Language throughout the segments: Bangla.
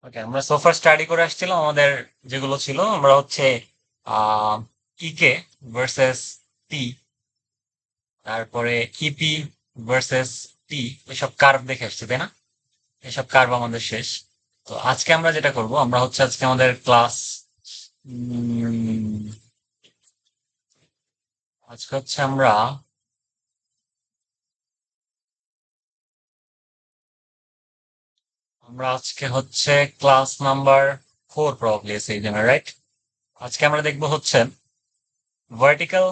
ওকে, আমরা সোফার স্টাডি করে আসছিলাম। আমাদের যেগুলো ছিল, আমরা হচ্ছে আহ ইকে ভার্সেস টি, তারপরে ইপি ভার্সেস টি, এসব কার্ভ দেখে আসছি, তাই না? এসব কার্ভ আমাদের শেষ। তো আজকে আমরা যেটা করব, আমরা হচ্ছে আজকে আমাদের ক্লাস, আজকে হচ্ছে আমরা আজকে হচ্ছে ক্লাস নাম্বার 4 প্রবাবলি এই জন্য, রাইট? আজকে আমরা দেখব হচ্ছে ভার্টিক্যাল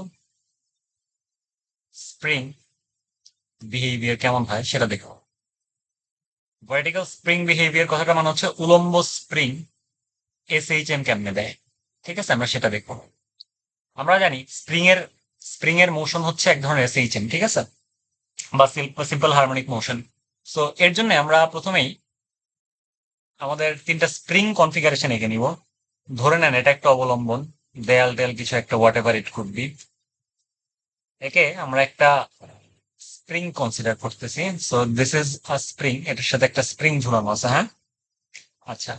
স্প্রিং বিহেভিয়ার কেমন হয় সেটা দেখো। ভার্টিক্যাল স্প্রিং বিহেভিয়ার কথাটা মানে হচ্ছে উলম্ব স্প্রিং এসএইচএম কেমনে দেয়, ঠিক আছে? আমরা সেটা দেখবো। আমরা জানি স্প্রিং এর মোশন হচ্ছে এক ধরনের এসএইচএম, ঠিক আছে? বা সিম্পল হারমোনিক মোশন। সো এর জন্য আমরা প্রথমেই আমাদের তিনটা স্প্রিং কনফিগারেশন এঁকে নিব। ধরে নেন এটা একটা অবলম্বন, দেয়াল টেল কিছু একটা, what ever it could be. একে আমরা একটা স্প্রিং কনসিডার করতেছি। So this is a spring, এটার সাথে একটা স্প্রিং ঝুলানো আছে, হ্যাঁ? আচ্ছা,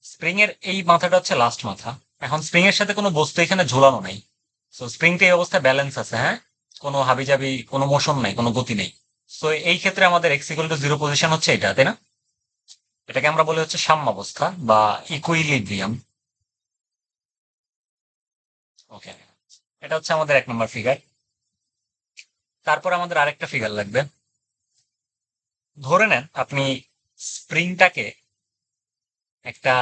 স্প্রিং এর এই মাথাটা হচ্ছে লাস্ট মাথা। এখন স্প্রিং এর সাথে কোনো বস্তু এখানে ঝুলানো নেই। সো স্প্রিংটা এই অবস্থায় ব্যালেন্স আছে, হ্যাঁ? কোনো হাবিজাবি, কোনো মোশন নাই, কোনো গতি নেই। সো এই ক্ষেত্রে আমাদের x equal to zero position হচ্ছে এটা, তাই না? এটাকে আমরা বলি হচ্ছে সাম্যাবস্থা বা ইকুইলিব্রিয়াম। ওকে, এটা হচ্ছে আমাদের 1 নম্বর ফিগার। তারপর আমাদের আরেকটা ফিগার লাগবে। ধরে নেন আপনি স্প্রিংটাকে একটা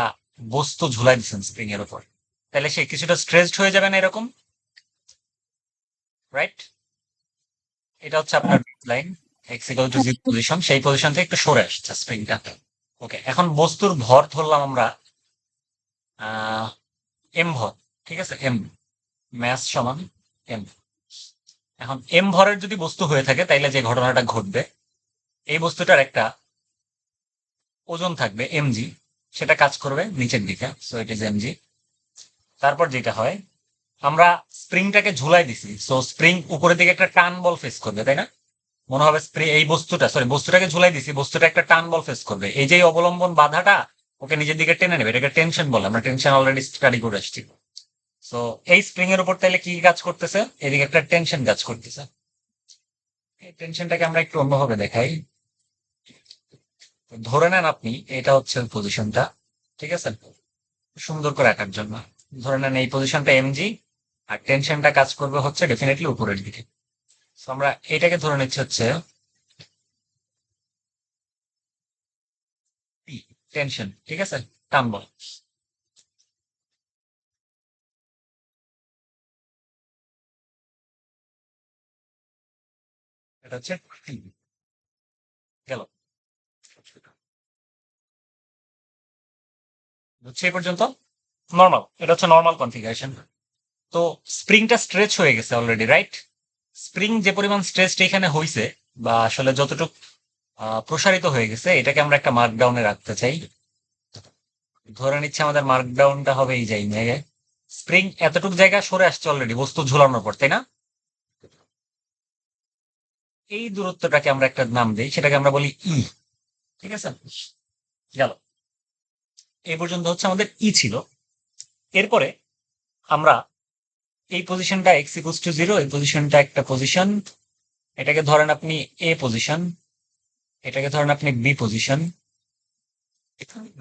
বস্তু ঝুলাই দিচ্ছেন স্প্রিং এর উপর, তাহলে সে কিছুটা স্ট্রেসড হয়ে যাবে না এরকম, রাইট? এটা হচ্ছে আপনার line, x equal to zero position, সেই পজিশন থেকে একটু সরে আসছে স্প্রিংটা। ওকে, এখন বস্তুর ভর ধরলাম আমরা এম ভর, ঠিক আছে? এম ম্যাস সমান এম। এখন এম ভরের যদি বস্তু হয়ে থাকে তাইলে যে ঘটনাটা ঘটবে, এই বস্তুটার একটা ওজন থাকবে এমজি, সেটা কাজ করবে নিচের দিকে, সো ইট ইজ এমজি। তারপর যেটা হয়, আমরা স্প্রিংটাকে ঝুলাই দিছি, সো স্প্রিং উপরের দিকে একটা টান বল ফেস করবে, তাই না? মনে হবে স্প্রে এই বস্তুটাকে ঝুলাই দিছি, বস্তুটা একটা টান বল ফেস করবে। এই যে অবলম্বন বাধাটা ওকে নিজের দিকে টেনে নেবে, এটাকে টেনশন বলে। আমরা টেনশন অলরেডি স্টাডি করে আসছি। সো এই স্প্রিং এর উপর তাহলে কি কাজ করতেছে? এদিকে একটা টেনশন কাজ করতেছে। এই টেনশনটাকে আমরা একটু অন্যভাবে দেখাই। ধরে নেন আপনি এটা হচ্ছে পজিশনটা, ঠিক আছে? সুন্দর করে আঁকার জন্য ধরে নেন এই পজিশনটা এমজি, আর টেনশনটা কাজ করবে হচ্ছে ডেফিনেটলি উপরের দিকে। তো আমরা এটাকে ধরে নিচ্ছি হচ্ছে পি, টেনশন, ঠিক আছে? টান বল। এটা হচ্ছে পি, গেল। হচ্ছে এই পর্যন্ত নর্মাল, এটা হচ্ছে নর্মাল কনফিগারেশন। তো স্প্রিংটা স্ট্রেচ হয়ে গেছে অলরেডি, রাইট? স্প্রিং যে পরিমাণ স্ট্রেচড এখানে হয়েছে, বা আসলে যতটুকু প্রসারিত হয়ে গেছে, এটাকে আমরা একটা মার্কডাউনে রাখতে চাই। ধরে নিচ্ছে আমাদের মার্কডাউনটা হবে এই জায়গায়। স্প্রিং এতটুকু জায়গা সরে আসছে অলরেডি বস্তু ঝুলানোর পর, তাই না? এই দূরত্বটাকে আমরা একটা নাম দিই, সেটাকে আমরা বলি ই, ঠিক আছে? গেল। এই পর্যন্ত হচ্ছে আমাদের ই ছিল। এরপরে আমরা এই পজিশনটা এক্স ইকুয়ালস টু জিরো, এই পজিশনটা একটা পজিশন, এটাকে ধরেন আপনি এ পজিশন, এটাকে ধরেন আপনি B position,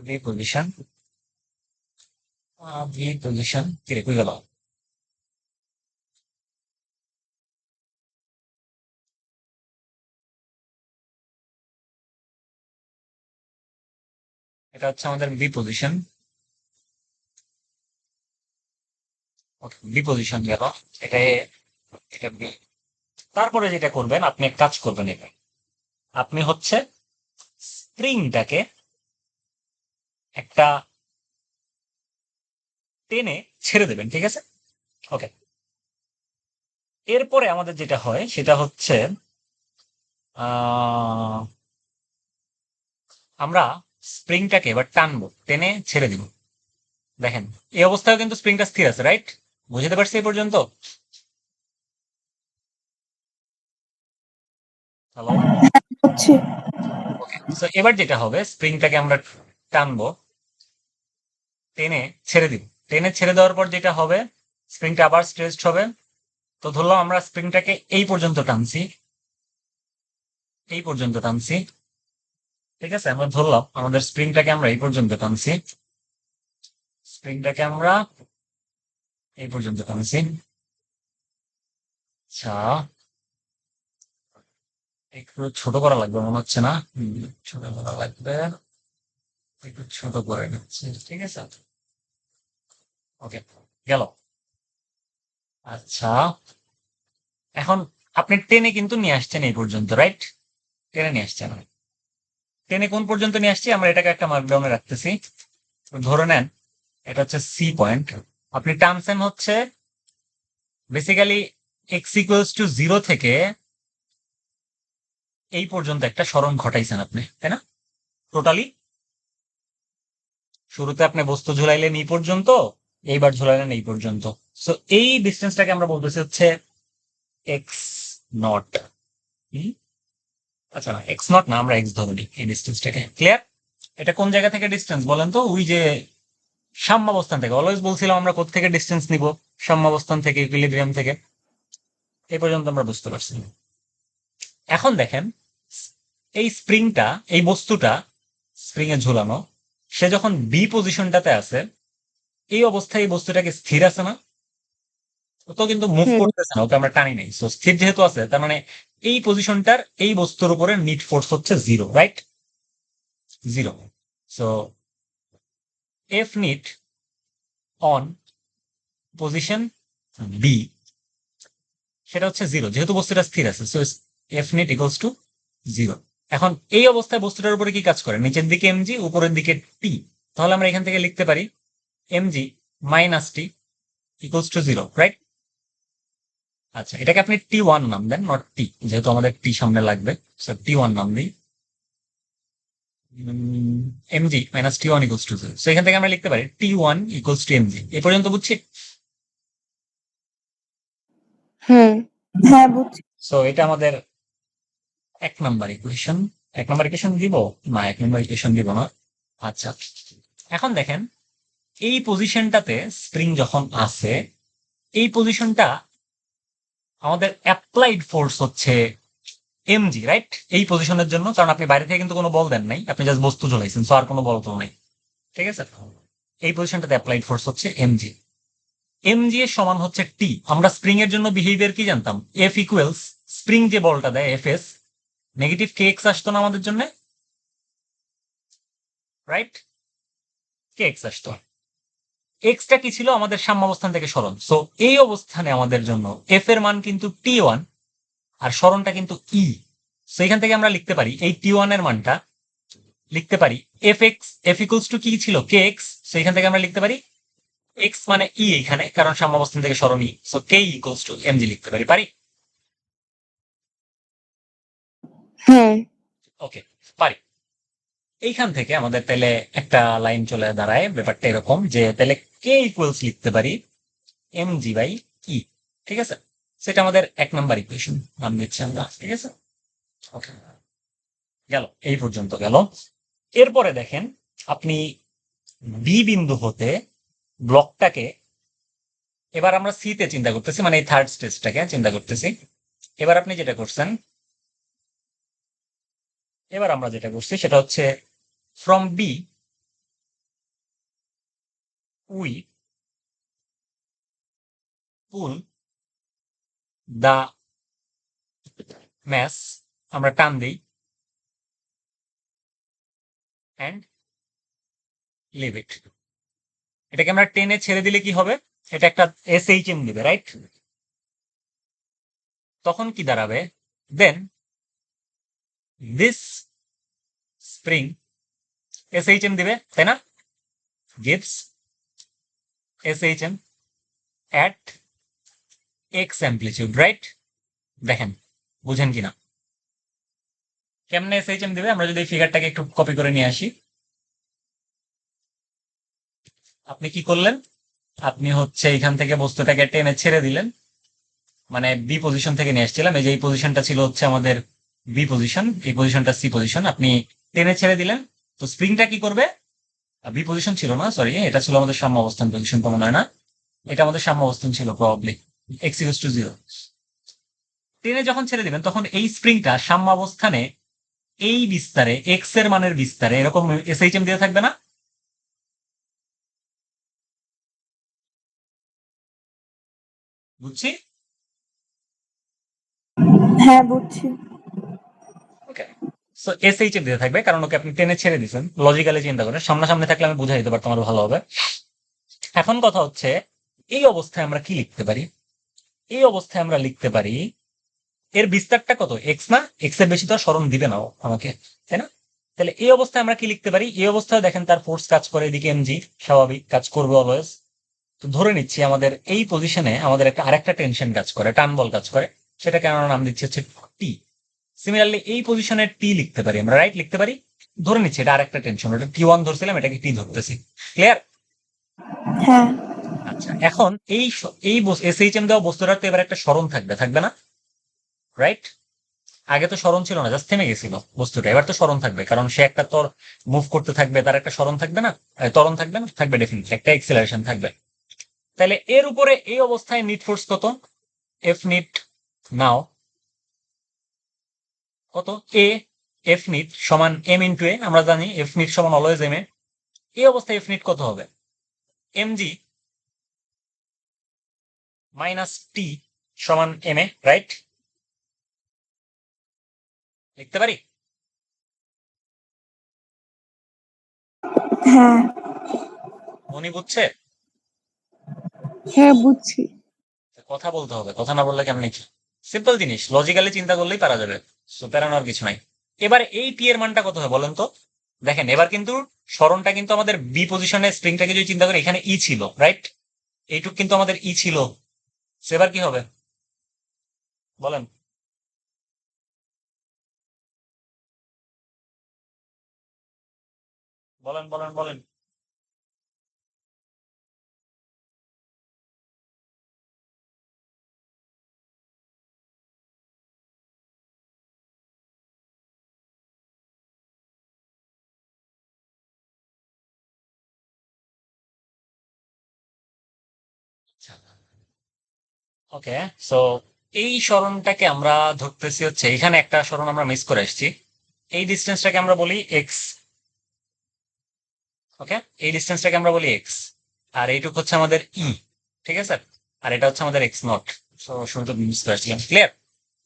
B position, B position, কিরে কই গেল? এটা হচ্ছে আমাদের B position. Okay, B position গেল। এটা A, এটা বি। তারপরে যেটা করবেন, আপনি এক কাজ করবেন, এটা আপনি হচ্ছে স্প্রিংটাকে একটা টেনে ছেড়ে দেবেন, ঠিক আছে? ওকে, এরপরে আমাদের যেটা হয় সেটা হচ্ছে আহ, আমরা স্প্রিংটাকে এবার টানবো, টেনে ছেড়ে দিব। দেখেন, এই অবস্থায় কিন্তু স্প্রিংটা স্থির আছে, রাইট? বুঝতে পারছি এই পর্যন্ত? হ্যালো? হচ্ছে। ওকে, তো এবার যেটা হবে, স্প্রিংটাকে আমরা টানবো, টেনে ছেড়ে দিব। টেনে ছেড়ে দেওয়ার পর যেটা হবে, স্প্রিংটা আবার স্ট্রেচড হবে। তো ধরলাম আমরা স্প্রিংটাকে এই পর্যন্ত টানছি, এই পর্যন্ত টানছি, ঠিক আছে? আমরা ধরলাম আমাদের স্প্রিংটাকে আমরা এই পর্যন্ত টানছি, স্প্রিংটাকে আমরা এই পর্যন্ত টানছি। আচ্ছা, একটু ছোট করা লাগবে মনে হচ্ছে না? ছোট করা লাগবে, একটু ছোট করে নিচ্ছি, ঠিক আছে? ওকে, গেল। আচ্ছা, এখন আপনি টেনে কিন্তু নিয়ে আসছেন এই পর্যন্ত, রাইট? টেনে নিয়ে আসছেন। টেনে কোন পর্যন্ত নিয়ে আসছি, আমরা এটাকে একটা মার্কডাউনে রাখতেছি। ধরে নেন এটা হচ্ছে সি পয়েন্ট, আপনি টানছেন হচ্ছে বেসিক্যালি এক্স ইকুয়ালস টু 0 থেকে এই পর্যন্ত একটা সরণ ঘটাইছেন আপনি, তাই না? টোটালি শুরুতে আপনি বস্তু ঝুলাইলেন এই পর্যন্ত, এইবার ঝুলাইলেন এই পর্যন্ত। সো এই ডিস্টেন্সটাকে আমরা বলতেছি হচ্ছে এক্স নট। আচ্ছা, না এক্স নট না, আমরা এক্স ধরে নিই এই ডিস্টেন্সটাকে। ক্লিয়ার? এটা কোন জায়গা থেকে ডিস্টেন্স বলেন তো? ওই যে সাম্যাবস্থান থেকে। অলওয়েজ বলছিলাম আমরা কোত্থেকে ডিস্টেন্স নিব, সাম্যাবস্থান থেকে, ইকুইলিব্রিয়াম থেকে। এই পর্যন্ত আমরা বুঝতে পারছি। এখন দেখেন, এই স্প্রিংটা, এই বস্তুটা স্প্রিং এ ঝুলানো, সে যখন বি পজিশনটাতে আছে, এই অবস্থায় এই বস্তুটাকে স্থির আছে না? ও তো কিন্তু মুভ হুম করতেছে না, ওকে আমরা টানি নাই। সো স্থির যেহেতু আছে, তার মানে এই পজিশনটার এই বস্তুর উপরে নিট ফোর্স হচ্ছে 0, right? 0। So F net on position B, সেটা হচ্ছে 0, যেহেতু বস্তুটা স্থির আছে। So F net equals to 0। এখন এই অবস্থায় বস্তুটার উপরে কি কাজ করে? নিচের দিকে এমজি, উপরের দিকে টি। তাহলে আমরা এখান থেকে লিখতে পারি MG minus T equals to 0, right? আচ্ছা, এটাকে আপনি T1 নাম দেন, নট টি, যেহেতু আমাদের টি সামনে লাগবে। সো T1 নাম দিই, MG minus T1 equals to 0। So এখান থেকে আমরা লিখতে পারি T1 ইকুয়ালস টু এমজি। এই পর্যন্ত বুঝছি? হুম হ্যাঁ বুঝছি। সো এটা আমাদের 1 নাম্বার ইকুয়েশন। 1 নাম্বার ইকুয়েশন দিব না, 1 নাম্বার ইকুয়েশন দিব না। আচ্ছা, এখন দেখেন এই পজিশনটাতে স্প্রিং যখন আছে, এই পজিশনটা আমাদের অ্যাপ্লাইড ফোর্স হচ্ছে এমজি, রাইট? এই পজিশনের জন্য, কারণ আপনি বাইরে থেকে কিন্তু কোনো বল দেন নাই, আপনি জাস্ট বস্তু ঝুলাইছেন, সো আর কোনো বল তো নাই, ঠিক আছে? এই পজিশনটাতে অ্যাপ্লাইড ফোর্স হচ্ছে এমজি। এমজি এর সমান হচ্ছে টি। আমরা স্প্রিং এর জন্য বিহেভিয়ার কি জানতাম? এফ ইকুয়ালস, স্প্রিং যে বলটা দেয় এফ এস, নেগেটিভ কে এক্স আসতো না আমাদের জন্য, রাইট? কে এক্স আসতো। এক্সটা কি ছিল? আমাদের সাম্যাবস্থান থেকে সরণ। সো এই অবস্থানে আমাদের জন্য এফ এর মান কিন্তু T1, আর সরণটা কিন্তু ই। সো এখান থেকে আমরা লিখতে পারি এই T1 এর মানটা লিখতে পারি F x, F equals to কি ছিল? কে এক্স। সো এখান থেকে আমরা লিখতে পারি এক্স মানে ই এখানে, কারণ সাম্যাবস্থান থেকে সরণ ই। So k equals to m g লিখতে পারি, পারি? হুম ওকে, পারি। এইখান থেকে আমাদের তাহলে একটা লাইন চলে দাঁড়ায়, ব্যাপারটা এরকম যে তাহলে কে ইকুয়ালস লিখতে পারি এমজি বাই ই, ঠিক আছে? সেটা আমাদের 1 নাম্বার ইকুয়েশন নাম দিচ্ছি আমরা, ঠিক আছে? ওকে, গেল, এই পর্যন্ত গেল। এরপরে দেখেন, আপনি বি বিন্দু হতে ব্লকটাকে, এবার আমরা সি তে চিন্তা করতেছি, মানে এই থার্ড স্টেজটাকে চিন্তা করতেছি। এবার আপনি যেটা করছেন, এবার আমরা যেটা করছি সেটা হচ্ছে from B we pull the mass, আমরা টান দিই অ্যান্ড লিভ ইট। এটাকে আমরা টেনে ছেড়ে দিলে কি হবে? এটা একটা এসএইচএম দিবে, রাইট? তখন কি দাঁড়াবে? দেন দিস স্প্রিং এসএইচএম দিবে, তাই না? Gives SHM at x amplitude, right? দেখেন, বুঝেন কিনা? কেমনে এসএইচএম দিবে? আমরা যদি এই ফিগারটাকে একটু কপি করে নিয়ে আসি। আপনি কি করলেন? আপনি হচ্ছে এখান থেকে বস্তুটাকে টেনে ছেড়ে দিলেন, মানে বি পজিশন থেকে নিয়ে আসছিলাম। এই যে এই পজিশনটা ছিল হচ্ছে আমাদের বি পজিশন, এই পজিশনটা সি পজিশন, আপনি টেনে ছেড়ে দিলেন, তো স্প্রিংটা কি করবে? বি পজিশন ছিল না, সরি, এটা ছিল আমাদের সাম্য অবস্থান পজিশন, তো মনে হয় না এটা আমাদের সাম্য অবস্থান ছিল প্রবাবলি, এক্স ইকুয়ালস টু 0। টেনে যখন ছেড়ে দিবেন তখন এই স্প্রিংটা সাম্য অবস্থানে এই বিস্তারে, এক্স এর মানের বিস্তারে এরকম এসএইচএম দিয়ে থাকবে না? বুঝছি? হ্যাঁ বুঝছি। ওকে, সো এসএইচএম দিয়ে থাকবে, কারণ ওকে আপনি টেনে ছেড়ে দিচ্ছেন। লজিক্যালি চিন্তা করে সামনাসামনি থাকলে আমি বুঝাই দিতে পারতাম, আরো ভালো হবে। এখন কথা হচ্ছে, এই অবস্থায় আমরা কি লিখতে পারি? এই অবস্থায় আমরা লিখতে পারি, এর বিস্তারটা কত? এক্স না? এক্স এর বেশি তো আর সরণ দিবে না ও আমাকে, তাই না? তাহলে এই অবস্থায় আমরা কি লিখতে পারি? এই অবস্থায় দেখেন তার ফোর্স কাজ করে, এদিকে এমজি স্বাভাবিক কাজ করবে অলওয়েজ। তো ধরে নিচ্ছি আমাদের এই পজিশনে আমাদের একটা আরেকটা টেনশন কাজ করে, টান বল কাজ করে, সেটাকে আমরা নাম দিচ্ছি হচ্ছে টি। সিমিলারলি এই পজিশনে টি লিখতে পারি আমরা, রাইট? লিখতে পারি। ধরে নিচ্ছি এটা আরেকটা টেনশন, ওটা টি1 ধরছিলাম, এটাকে টি ধরতেছি। ক্লিয়ার? হ্যাঁ আচ্ছা, এখন এই এসএইচএম দেওয়া বস্তুটার তো এবার একটা সরণ থাকবে, থাকবে না? রাইট? আগে তো সরণ ছিল না, জাস্ট থেমে গেছিল বস্তুটা, এবার তো সরণ থাকবে, কারণ সে একটা তোর মুভ করতে থাকবে, তার একটা সরণ থাকবে না? ত্বরণ থাকবে না? থাকবে, ডেফিনেটলি একটা এক্সেলারেশন থাকবে। তাহলে এর উপরে এই অবস্থায় নিট ফোর্স কত? এফ নিট নাও কত? এ এফ নিট সমান এম ইন্টু এ, আমরা জানি এফ নিট সমান অলওয়েজ এম এ। এই অবস্থায় এফ নিট কত হবে? এম জি মাইনাস টি সমান এম এ, রাইট? লিখতে পারি? হ্যাঁ মনি বুঝছে? হ্যাঁ বুঝছি। কথা বলতে হবে, কথা না বললে কেমন? সিম্পল জিনিস, লজিক্যালি চিন্তা করলেই পারা যাবে, সো প্যারানোর কিছু নাই। এবার এই টি এর মানটা কত হবে বলেন তো? দেখেন এবার কিন্তু সরণটা কিন্তু আমাদের বি পজিশনে, স্প্রিংটাকে যদি চিন্তা করি, এখানে ই ছিল, রাইট? এইটুক কিন্তু আমাদের ই ছিল। সেবার কি হবে বলেন? বলেন বলেন বলেন। আচ্ছা, ওকে, সো এই সরণটাকে আমরা ধরতেছি হচ্ছে, এখানে একটা সরণ আমরা মিস করে আসছি, এই ডিস্টেন্সটাকে আমরা বলি এক্স। ওকে, এই ডিস্টেন্সটাকে আমরা বলি এক্স, আর এইটুক হচ্ছে আমাদের ই, ঠিক আছে? আর এটা হচ্ছে আমাদের এক্স নট। শুরুতে মিস করে আসছিলাম, ক্লিয়ার?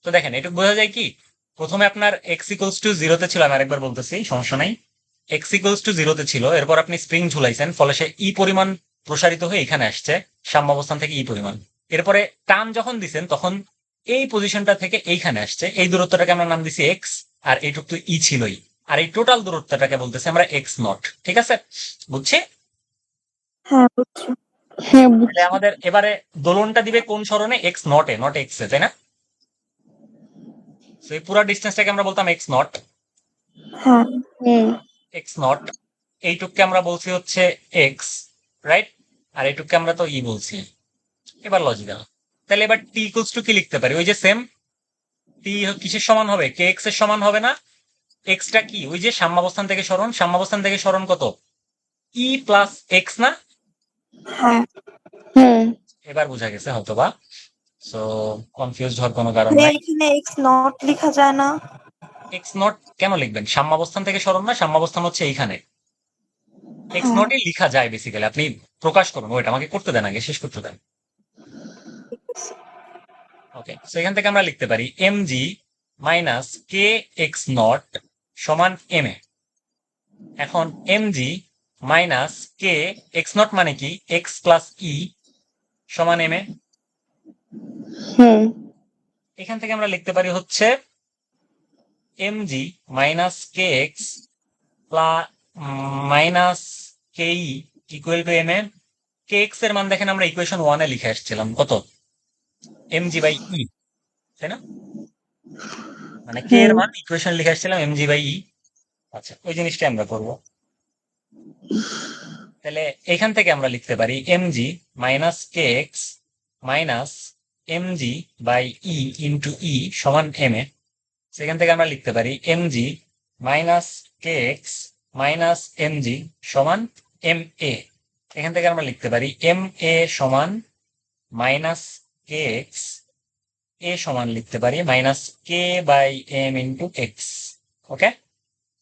তো দেখেন এটুকু বোঝা যায় কি, প্রথমে আপনার এক্স ইকুয়ালস টু জিরোতে ছিল, আমি আরেকবার বলতেছি, সমস্যা নাই। এক্স ইকুয়ালস টু জিরোতে ছিল, এরপর আপনি স্প্রিং ঝুলাইছেন, ফলে সে ই পরিমাণ প্রসারিত হয়ে এখানে আসছে, সাম্য অবস্থান থেকে ই পরিমাণ। এরপরে টান যখন দিছেন তখন এই পজিশনটা থেকে এইখানে আসছে, এই দূরত্বটাকে আমরা নাম দিছি এক্স, আর এইটুক তো ই ছিলই, আর এই টোটাল দূরত্বটাকে বলতেছি আমরা এক্স নট, ঠিক আছে? বুঝছি? হ্যাঁ বুঝছি। হ্যাঁ তাহলে বুঝছি। আমাদের এবারে দোলনটা দিবে কোন সরণে? X not a, not x a, তাই না? তো এই পুরো ডিস্টেন্সটাকে আমরা বলতাম এক্স নট। হ্যাঁ হুম এক্স নট, এইটুককে আমরা বলছি হচ্ছে এক্স, রাইট? আর এইটুককে আমরা তো ই বলছি। এবার লজিক্যাল, তাহলে এবার টি ইকুয়ালস টু কি লিখতে পারি? ওই যে সেম, টি কিসের সমান হবে? কে এক্স এর সমান হবে না? এক্সটা কি? ওই যে সাম্যাবস্থান থেকে সরণ, সাম্যাবস্থান থেকে সরণ কত? ই প্লাস এক্স না? হ্যাঁ হুম। এবার বোঝা গেছে হয়তোবা, সো কনফিউজ হওয়ার কোনো কারণ তাহলে নাই। এখানে এক্স নট লেখা যায় না? এক্স নট কেন লিখবেন? সাম্যাবস্থান থেকে সরণ না, সাম্যাবস্থান হচ্ছে এইখানে। এক্স হ্যাঁ নটই লিখা যায় বেসিক্যালি, আপনি প্রকাশ করুন, ওইটা আমাকে করতে দেন, আগে শেষ করতে দেন। ওকে, সো এখান থেকে আমরা লিখতে পারি এম জি মাইনাস কে এক্স নট সমান এম এ। এখন এম জি মাইনাস কে এক্স নট মানে কি? এক্স প্লাস ই সমান এম এ। হুম এখান থেকে আমরা লিখতে পারি হচ্ছে M G minus K X plus minus K E equal to M A. K X এর মান দেখেন আমরা ইকুয়েশন 1 এ লিখে আসছিলাম, কত? এম জি বাই ই, তাই না? মানে কে এর হুম মান ইকুয়েশন লিখে আসছিলাম এম জি বাই ই। আচ্ছা, ওই জিনিসটা আমরা করবো। তাহলে এখান থেকে আমরা লিখতে পারি M G minus K x minus m g by e into e সমান এম এ। সেখান থেকে আমরা লিখতে পারি mg মাইনাস kx মাইনাস mg সমান ma। এখান থেকে আমরা লিখতে পারি ma সমান মাইনাস kx, a সমান লিখতে পারি minus k by m into X. Okay,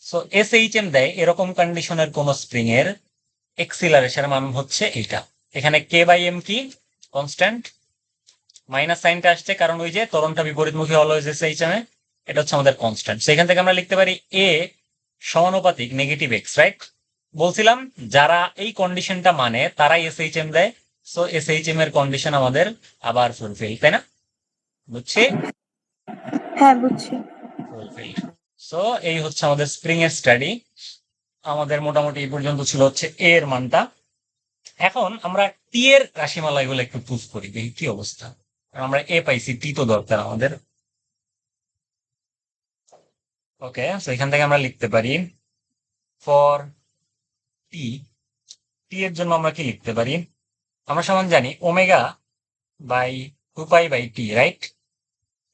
so SHM দেয় এরকম কন্ডিশনের কোন স্প্রিং এর এক্সিলারেশনের মান হচ্ছে এটা। এখানে k বাই m কি কনস্ট্যান্ট, মাইনাস সাইনটা আসছে কারণ ওই যে ত্বরণটা বিপরীতমুখী অলওয়েজ SHM এ, এটা হচ্ছে আমাদের কনস্ট্যান্ট। সেখান থেকে আমরা লিখতে পারি a সমানুপাতিক নেগেটিভ এক্স, রাইট? বলছিলাম যারা এই কন্ডিশনটা মানে তারাই SHM দেয়, সো SHM এর কন্ডিশন আমাদের আবার ফুলফিল, তাই না? বুঝছি? হ্যাঁ, বুঝছি। ফুলফিল। সো এই হচ্ছে আমাদের স্প্রিং এর স্টাডি। আমাদের মোটামুটি এই পর্যন্ত ছিল হচ্ছে এ এর মানটা। এখন আমরা টি এর রাশিমালা এগুলো একটু প্রুফ করি, দেখি কি অবস্থা। আমরা এ পাইছি, টি তো দরকার আমাদের। ওকে, সো এখান থেকে আমরা লিখতে পারি ফর টি, টি এর জন্য আমরা কি লিখতে পারি? আমরা সমান জানি omega by 2 pi by t, right?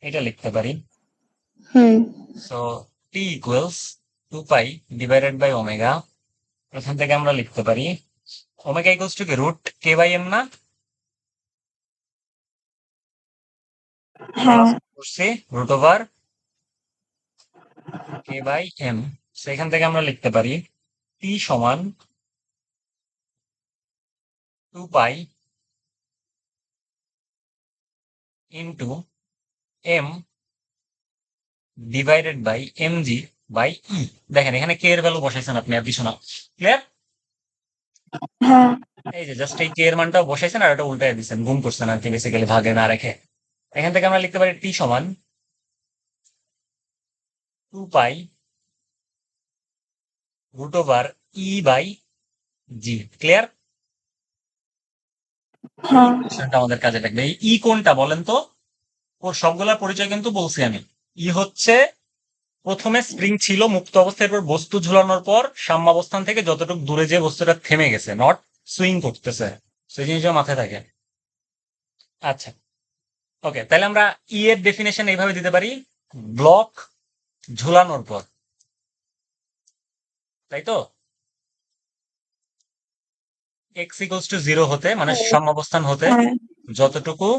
এটা লিখতে পারি। Hmm. So t equals 2 pi divided by omega. এখান থেকে আমরা লিখতে পারি ওমেগা ইকুয়ালস টু কি রুট কে বাই এম না? হ্যাঁ। করছি root over k by m. সেখান থেকে আমরা লিখতে পারি টি সমান 2 pi into m divided by m g by e. দেখেন এখানে কে এর ভ্যালু বসাইছেন আপনি, আর কিছু না। ক্লিয়ার? হ্যাঁ। এই যে জাস্ট এই কে এর মানটাও বসাইছেন আর এটা উল্টাই দিচ্ছেন, গুণ করছেন আর কি, বেসিক্যালি ভাগে না রেখে। এখান থেকে আমরা লিখতে পারি টি সমান 2 pi root over e by G. Clear? হ্যাঁ। আমাদের কাজে লাগবে। এই ই কোনটা বলেন তো? ওর সবগুলোর পরিচয় কিন্তু বলছি আমি। ই হচ্ছে প্রথমে স্প্রিং ছিল মুক্ত অবস্থায়, এরপর বস্তু ঝুলানোর পর সাম্যাবস্থান থেকে যতটুকু দূরে যে বস্তুটা থেমে গেছে, নট সুইং করতেছে, সেই জিনিসটা মাথায় থাকে। আচ্ছা, ওকে, তাহলে আমরা ই এর ডেফিনেশন এইভাবে দিতে পারি, ব্লক ঝুলানোর পর, তাই তো? এক্স ইকুয়ালস টু 0 হতে মানে সাম্যাবস্থান হতে হ্যাঁ। যতটুকু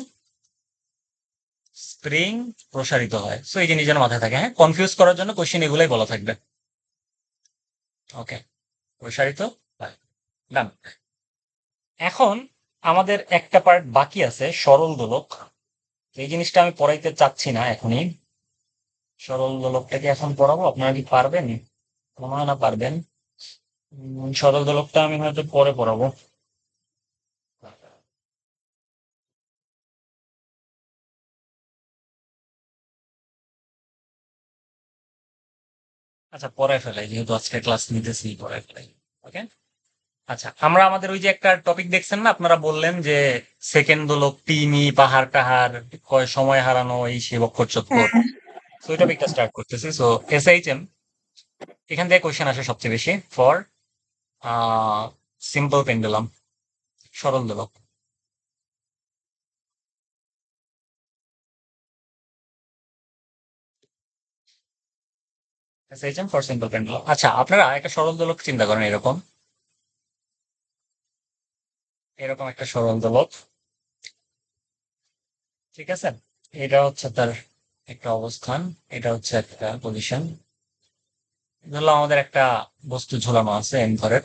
স্প্রিং প্রসারিত হয়। সো এই জিনিস যেন মাথায় থাকে, হ্যাঁ, কনফিউজ করার জন্য কোশ্চেন এগুলাই বলা থাকবে। ওকে, প্রসারিত হয়, ডান। এখন আমাদের একটা পার্ট বাকি আছে, সরল দোলক। এই জিনিসটা আমি পড়াইতে চাচ্ছি না এখনই। সরল দোলকটাকে এখন পড়াবো, আপনারা কি পারবেন? মনে হয় না পারবেন। সরল দোলকটা আমি হয়তো পরে পড়াবো। আচ্ছা, পরে ফেলাই, যেহেতু আজকে ক্লাস নিতেছি, পরে ফেলাই। ওকে, আচ্ছা, আমরা আমাদের ওই যে একটা টপিক দেখছেন না, আপনারা বললেন যে সেকেন্ড দোলক, টিমি, পাহাড় টাহাড়, কয় সময় হারানো, এই সে বক্কর চক্কর। হ্যাঁ। তো ওই টপিকটা স্টার্ট করতেছি। সো SHM এখান থেকে কোয়েশ্চেন আসে সবচেয়ে বেশি ফর সিম্পল পেন্ডুলাম, সরল দোলক। SHM for simple pendulum. আচ্ছা, আপনারা একটা সরল দোলক চিন্তা করেন, এরকম এরকম একটা সরল দোলক, ঠিক আছে? এটা হচ্ছে তার একটা অবস্থান, এটা হচ্ছে একটা পজিশন। ধরলাম আমাদের একটা বস্তু ঝোলানো আছে এম ধরের,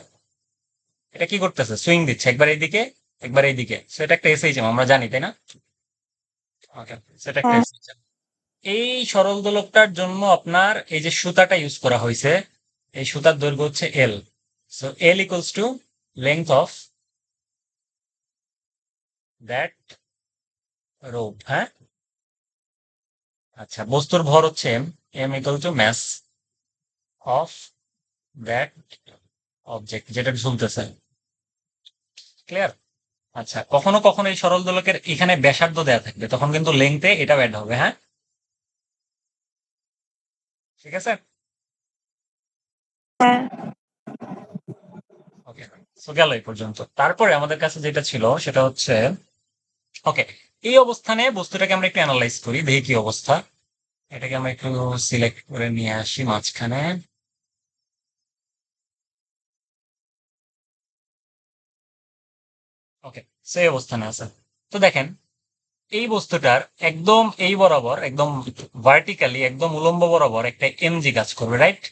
এটা কি করতেছে? সুইং দিচ্ছে, একবার এইদিকে একবার এইদিকে। সো এটা একটা SHM, আমরা জানি, তাই না? ওকে, সেটা একটা হ্যাঁ। SHM। এই সরল দোলকটার জন্য আপনার এই যে সুতাটা ইউজ করা হয়েছে, এই সুতার দৈর্ঘ্য হচ্ছে l. So l equals to length of that rope. হ্যাঁ, আচ্ছা, বস্তুর ভর হচ্ছে m, m equal to mass of that object, যেটা ঝুলতেছে। ক্লিয়ার? আচ্ছা, কখনো কখনো এই সরল দোলকের এখানে ব্যাসার্ধ দেয়া থাকবে, তখন কিন্তু লেংথে এটা অ্যাড হবে। হ্যাঁ, ঠিক আছে? হ্যাঁ। ওকে, সো গেল এই পর্যন্ত। তারপরে আমাদের কাছে যেটা ছিল সেটা হচ্ছে, ওকে, এই অবস্থানে বস্তুটাকে আমরা একটু অ্যানালাইজ করি, দেখি কি অবস্থা। এটাকে আমরা একটু সিলেক্ট করে নিয়ে আসি মাঝখানে। ওকে, সেই অবস্থানে আছে। তো দেখেন এই বস্তুটার একদম এই বরাবর, একদম ভার্টিক্যালি, একদম উলম্ব বরাবর একটা এমজি কাজ করবে, রাইট?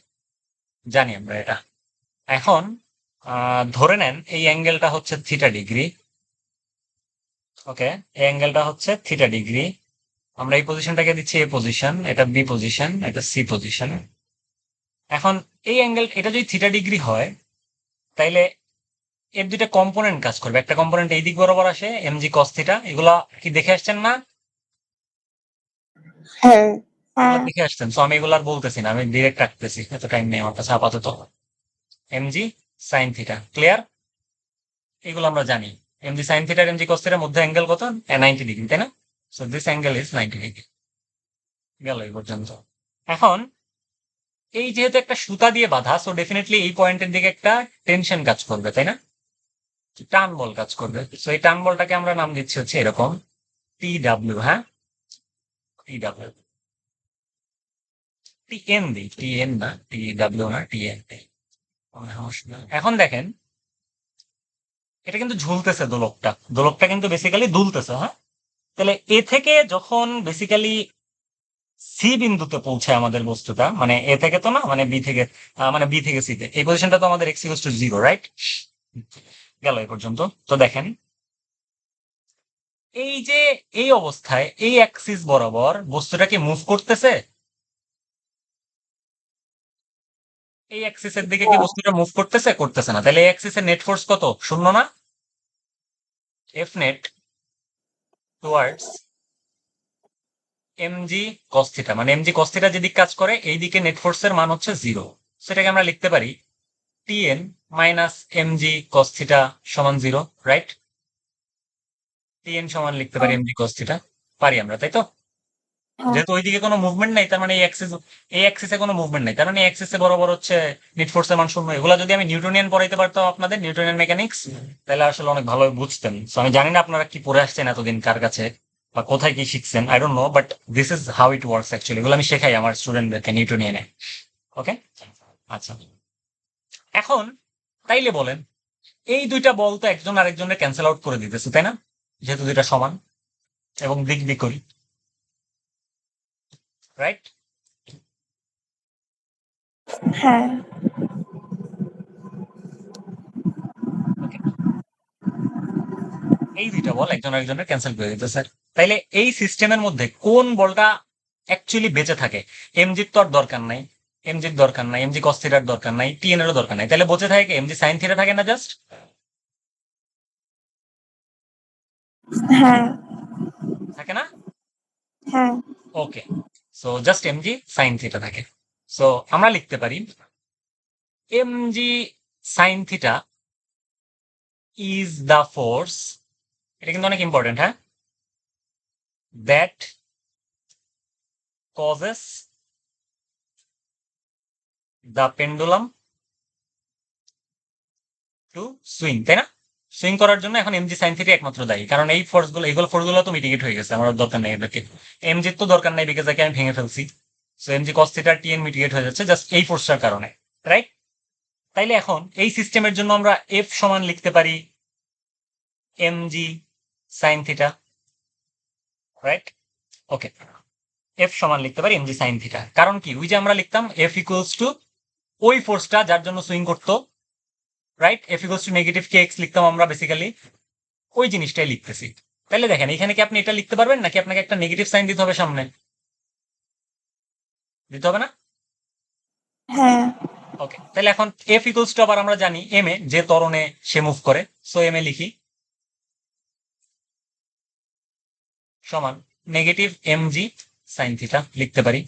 জানি আমরা এটা। এখন ধরে নেন এই অ্যাঙ্গেলটা হচ্ছে θ°। ওকে, এই অ্যাঙ্গেলটা হচ্ছে θ°। আমরা এই পজিশনটাকে দিচ্ছি এ পজিশন, এটা বি পজিশন, এটা সি পজিশন। এখন এই অ্যাঙ্গেল এটা যদি θ°, হয় তাইলে এর দুইটা কম্পোনেন্ট কাজ করবে। একটা কম্পোনেন্ট এই দিক বরাবর আসে এমজি cos θ, এগুলা কি দেখে আসছেন না? হ্যাঁ, এগুলা হ্যাঁ, দেখে আসছেন, তো আমি এগুলো আর বলতেছি না, আমি ডিরেক্ট রাখতেছি, এত টাইম নেই আমার কাছে আপাতত। MG sine theta, clear? এগুলো আমরা জানি। এমজি সাইন থিটা আর এমজি cos θ মধ্যে অ্যাঙ্গেল কত? 90°, তাই না? So this angle is 90°। গেল এই পর্যন্ত। এখন এই যেহেতু একটা সুতা দিয়ে বাঁধা, সো ডেফিনেটলি এই পয়েন্টের দিকে একটা টেনশন কাজ করবে, তাই না? টান বল কাজ করবে। সো এই টান বলটাকে আমরা নাম দিচ্ছি হচ্ছে এরকম TW। হ্যাঁ, TW, TN দিই, TN না, TW না, TN দিই। কোনো সমস্যা নেই। এখন দেখেন এটা কিন্তু ঝুলতেছে, দোলকটা দোলকটা কিন্তু বেসিক্যালি দুলতেছে। হ্যাঁ, তাহলে এ থেকে যখন বেসিক্যালি সি বিন্দুতে পৌঁছায় আমাদের বস্তুটা, মানে এ থেকে তো না, মানে বি থেকে, মানে বি থেকে সিতে, এই পজিশনটা তো আমাদের x=0, রাইট? গেল এই পর্যন্ত। তো দেখেন এই যে এই অবস্থায় এই অ্যাক্সিস বরাবর বস্তুটা কি মুভ করতেছে? এই অ্যাক্সিসের দিকে কি বস্তুটা মুভ করতেছে? করতেছে না। তাহলে এই অ্যাক্সিসের নেট ফোর্স কত? শূন্য না? F net towards MG cos θ, মানে এমজি cos θ যেদিক কাজ করে এই দিকে নেট ফোর্সের মান হচ্ছে 0। সেটাকে আমরা লিখতে পারি টিএন মাইনাস এমজি cos θ সমান 0, রাইট? টিএন সমান লিখতে পারি হ্যাঁ, এমজি cos θ, পারি আমরা, তাই তো? হ্যাঁ, যেহেতু ওইদিকে কোনো মুভমেন্ট নাই, তার মানে এই অ্যাক্সিসে কোনো মুভমেন্ট নাই, তার মানে এই অ্যাক্সিসে বরাবর হচ্ছে নেট ফোর্সের মান শূন্য। এগুলা যদি আমি নিউটনিয়ান পড়াইতে পারতাম আপনাদের, নিউটনিয়ান মেকানিক্স, তাহলে আসলে অনেক ভালোভাবে বুঝতেন। তো আমি জানি না আপনারা কি পড়ে আসছেন এতদিন, কার কাছে বা কোথায় কি শিখছেন, I don't know, but this is how it works actually. এগুলো আমি শেখাই আমার স্টুডেন্টদেরকে নিউটনিয়ানে। ওকে, আচ্ছা। এখন তাইলে বলেন এই দুইটা বল তো একজন আরেকজনের ক্যান্সেল আউট করে দিতেছে, তাই না? যেহেতু দুইটা সমান এবং দিক বিপরীত, রাইট? হ্যাঁ, ওকে, এই দুইটা বল একজন আরেকজনের ক্যান্সেল করে দিতেছে। তাইলে এই সিস্টেমের মধ্যে কোন বলটা অ্যাকচুয়ালি বেঁচে থাকে? এমজির তো আর দরকার নাই, এমজির দরকার নাই, এমজি কস থিটার দরকার নাই, টিএন এরও দরকার নাই, তাহলে বেঁচে থাকে এমজি সাইন থিটা, থাকে না জাস্ট? হ্যাঁ, থাকে না? হ্যাঁ, okay, so just m g sine theta থাকে। সো আমরা লিখতে পারি m g sine theta is the force, এটা কিন্তু অনেক ইম্পর্টেন্ট, হ্যাঁ, that causes the pendulum to swing, তাই না? সুইং করার জন্য এখন এমজি সাইন থিটা একমাত্র দায়ী, কারণ এই ফোর্স গুলো, এইগুলো ফোর্স গুলো তো মিটিগেট হয়ে গেছে, আমার আর দরকার নেই এদেরকে। এমজির তো দরকার নাই, বিকজ একে আমি ভেঙে ফেলছি। So MG cos theta TN mitigate হয়ে যাচ্ছে জাস্ট এই ফোর্সটার কারণে, রাইট? তাইলে এখন এই সিস্টেমের জন্য আমরা এফ সমান লিখতে পারি এমজি সাইন থিটা, রাইট? ওকে, এফ সমান লিখতে পারি এমজি সাইন থিটা, কারণ কি ওই যে আমরা লিখতাম এফ ইকুয়ালস টু ওই ফোর্সটা যার জন্য সুইং করতো, right? F equals to negative K x লিখতাম আমরা বেসিক্যালি, ওই জিনিসটাই লিখতেছি। তাহলে দেখেন এখানে কি আপনি এটা লিখতে পারবেন, নাকি আপনাকে একটা নেগেটিভ সাইন দিতে হবে সামনে? দিতে হবে না? হ্যাঁ, ওকে, তাহলে এখন এফ ইকুয়ালস টু আবার আমরা জানি এম এ, যে ত্বরণে সে মুভ করে, সো এম এ লিখি সমান negative m g sine theta লিখতে পারি।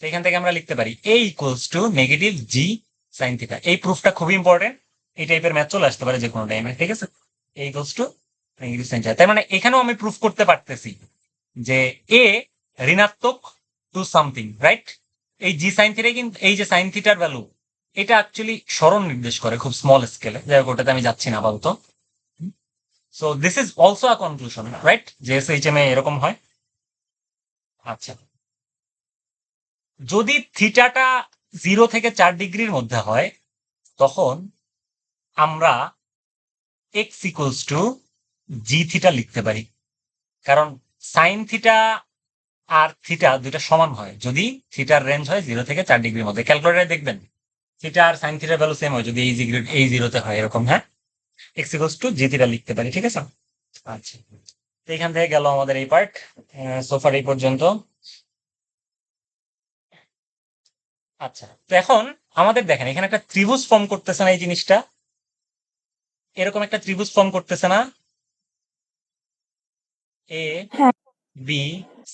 তো এখান থেকে আমরা লিখতে পারি a equals to negative g sine theta. এই প্রুফটা খুবই ইম্পর্টেন্ট, এই টাইপের ম্যাথ চলে আসতে পারে যে কোনো টাইমে, ঠিক আছে? A equals to negative sine theta, তার মানে এখানেও আমি প্রুফ করতে পারতেছি যে এ ঋণাত্মক টু সামথিং, রাইট? এই জি সাইন থিটা কিন্তু, এই যে সাইন থিটার ভ্যালু, এটা অ্যাকচুয়ালি স্মরণ নির্দেশ করে খুব স্মল স্কেলে, যাই হোক ওটাতে আমি যাচ্ছি না আপাতত। So this is also a conclusion, right, যে এসএইচএম এ এরকম হয়। আচ্ছা, যদি থিটাটা 0 থেকে 4 ডিগ্রির মধ্যে হয় তখন আমরা x equals to G theta লিখতে পারি, কারণ সাইন থিটা আর থিটা দুইটা সমান হয় যদি থিটার রেঞ্জ হয় 0 থেকে 4 ডিগ্রির মধ্যে। ক্যালকুলেটারে দেখবেন থিটা আর সাইন থিটার ভ্যালু সেম হয় যদি এই জিরোতে হয় এরকম। হ্যাঁ, x equals to G theta লিখতে পারি, ঠিক আছে। আচ্ছা, তো এখান থেকে গেল আমাদের এই পার্ট, সোফার এই পর্যন্ত। আচ্ছা, তো এখন আমাদের দেখেন এখানে একটা ত্রিভুজ ফর্ম করতেছে না এই জিনিসটা, এরকম একটা ত্রিভুজ ফর্ম করতেছে না, এ হ্যাঁ বি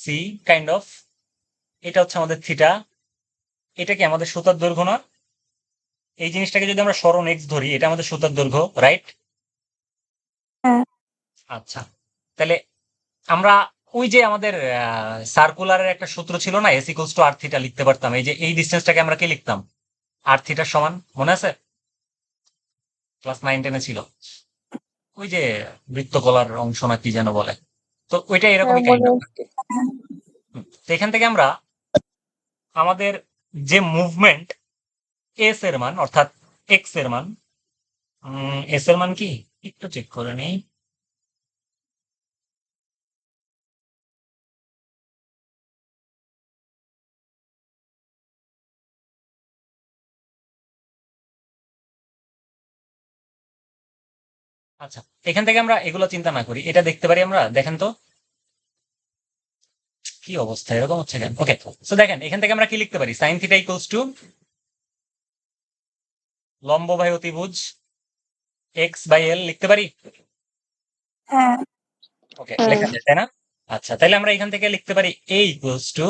সি কাইন্ড অফ। এটা হচ্ছে আমাদের থিটা, এটা কি আমাদের সুতার দৈর্ঘ্য না? এই জিনিসটাকে যদি আমরা সরণ এক্স ধরি, এটা আমাদের সুতার দৈর্ঘ্য, রাইট? হ্যাঁ আচ্ছা, তাহলে আমরা ওই যে আমাদের সার্কুলারের একটা সূত্র ছিল না, S equals to R theta লিখতে পারতাম। এই যে এই ডিস্টেন্সটাকে আমরা কি লিখতাম? আর থিটার সমান, মনে আছে? ক্লাস 9-10 ছিল, ওই যে বৃত্তকলার অংশ না কি যেন বলে, তো ওইটা হ্যাঁ এরকমই কাইন্ড মনে অফ। আছে। তো এখান থেকে আমরা আমাদের যে মুভমেন্ট এস এর মান অর্থাৎ এক্স এর মান, এস এর মান কি একটু চেক করে নেই। আচ্ছা, এখান থেকে আমরা এগুলো চিন্তা না করি, এটা দেখতে পারি আমরা, দেখেন তো কি অবস্থা এরকম হচ্ছে কেন। ওকে, সো দেখেন এখান থেকে আমরা কি লিখতে পারি, সাইন থিটা ইকুয়ালস টু লম্ব বাই অতিভুজ এক্স বাই এল লিখতে পারি। হ্যাঁ ওকে, লেখা যায় তাই না? আচ্ছা, তাহলে আমরা এখান থেকে লিখতে পারি এ ইকুয়ালস টু,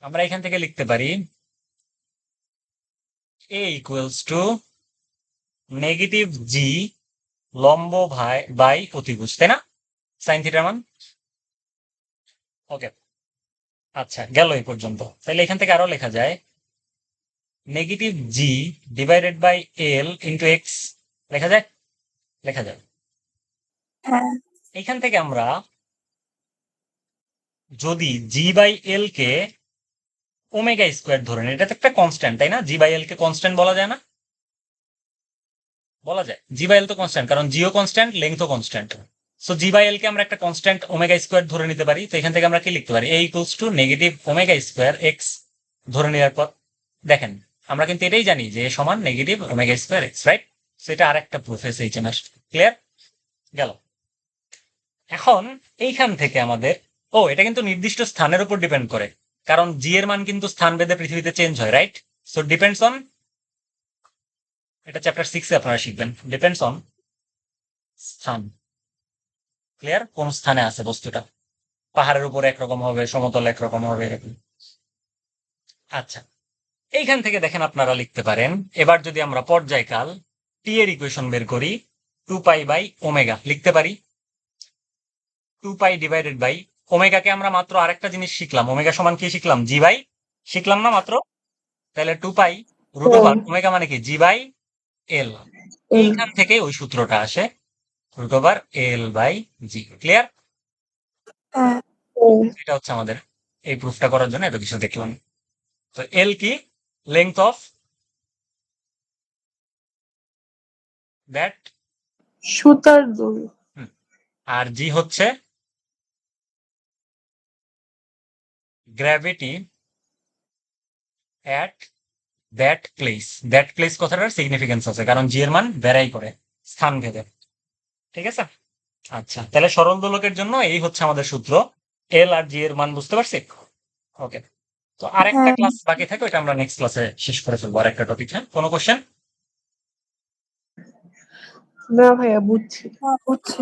আমরা এখান থেকে লিখতে পারি এ ইকুয়ালস টু নেগেটিভ জি লম্ব বাই অতিভুজ, তাই না? সাইন থিটার মান। ওকে, আচ্ছা গেল এই পর্যন্ত। তাহলে এখান থেকে আরো লেখা যায় negative g divided by l into x, লেখা যায়, লেখা যায়। হ্যাঁ এখান থেকে আমরা যদি জি বাই এল কে ওমেগা স্কোয়ার ধরে নিই, এটা তো একটা কনস্ট্যান্ট তাই না? জি বাই এল কে কনস্ট্যান্ট বলা যায় না? বলা যায়, জি বাই এল তো কনস্ট্যান্ট, কারণ জিও কনস্ট্যান্ট লেংথও constant. So g by l কে আমরা একটা কনস্ট্যান্ট ওমেগা স্কোয়ার ধরে নিতে পারি। তো এখান থেকে আমরা কি লিখতে পারি, a equals to negative omega square x ধরে নেওয়ার পর দেখেন আমরা কিন্তু এটাই জানি যে এ সমান negative omega square x, right? সেটা আর একটা প্রুফ এসে এইচএমএস, ক্লিয়ার গেল। এখন এইখান থেকে আমাদের, ও এটা কিন্তু নির্দিষ্ট স্থানের উপর ডিপেন্ড করে, কারণ জি এর মান কিন্তু স্থান ভেদে পৃথিবীতে চেঞ্জ হয়, রাইট? সো ডিপেন্ডস অন, এটা চ্যাপ্টার 6-এ আপনারা শিখবেন, ডিপেন্ডস অন স্থান। ক্লিয়ার? কোন স্থানে আছে বস্তুটা, পাহাড়ের উপর একরকম হবে, সমতল একরকম হবে, এরকম। আচ্ছা, এইখান থেকে দেখেন আপনারা লিখতে পারেন, এবার যদি আমরা পর্যায়কাল টি এর ইকুয়েশন বের করি, 2 পাই বাই ওমেগা লিখতে পারি। 2 পাই ডিভাইডেড বাই ওমেগাকে আমরা মাত্র আরেকটা জিনিস শিখলাম, ওমেগা সমান কি শিখলাম, জি বাই, শিখলাম না মাত্র? তাহলে 2 পাই রুট ওভার ওমেগা মানে কি, জি বাই এল। এইখান থেকে ওই সূত্রটা আসে, root over L by G, clear? হ্যাঁ এটা হচ্ছে আমাদের এই প্রুফটা করার জন্য এত কিছু দেখলাম। তো এল কি, লেংথ অফ দ্যাট, সুতার দড়ি। আর জি হচ্ছে gravity at that place. That place কথাটার সিগনিফিকেন্স আছে, কারণ জি এর মান ভ্যারাই করে স্থান ভেদে, ঠিক আছে? আচ্ছা, তাহলে সরল দোলকের জন্য এই হচ্ছে আমাদের সূত্র, এল আর জি এর মান বুঝতে পারছি। ওকে, তো আরেকটা হ্যাঁ ক্লাস বাকি থাকে, ওটা আমরা নেক্সট ক্লাসে শেষ করে ফেলবো, আরেকটা টপিক। হ্যাঁ, কোনো কোশ্চেন? না ভাইয়া বুঝছি। হ্যাঁ বুঝছি।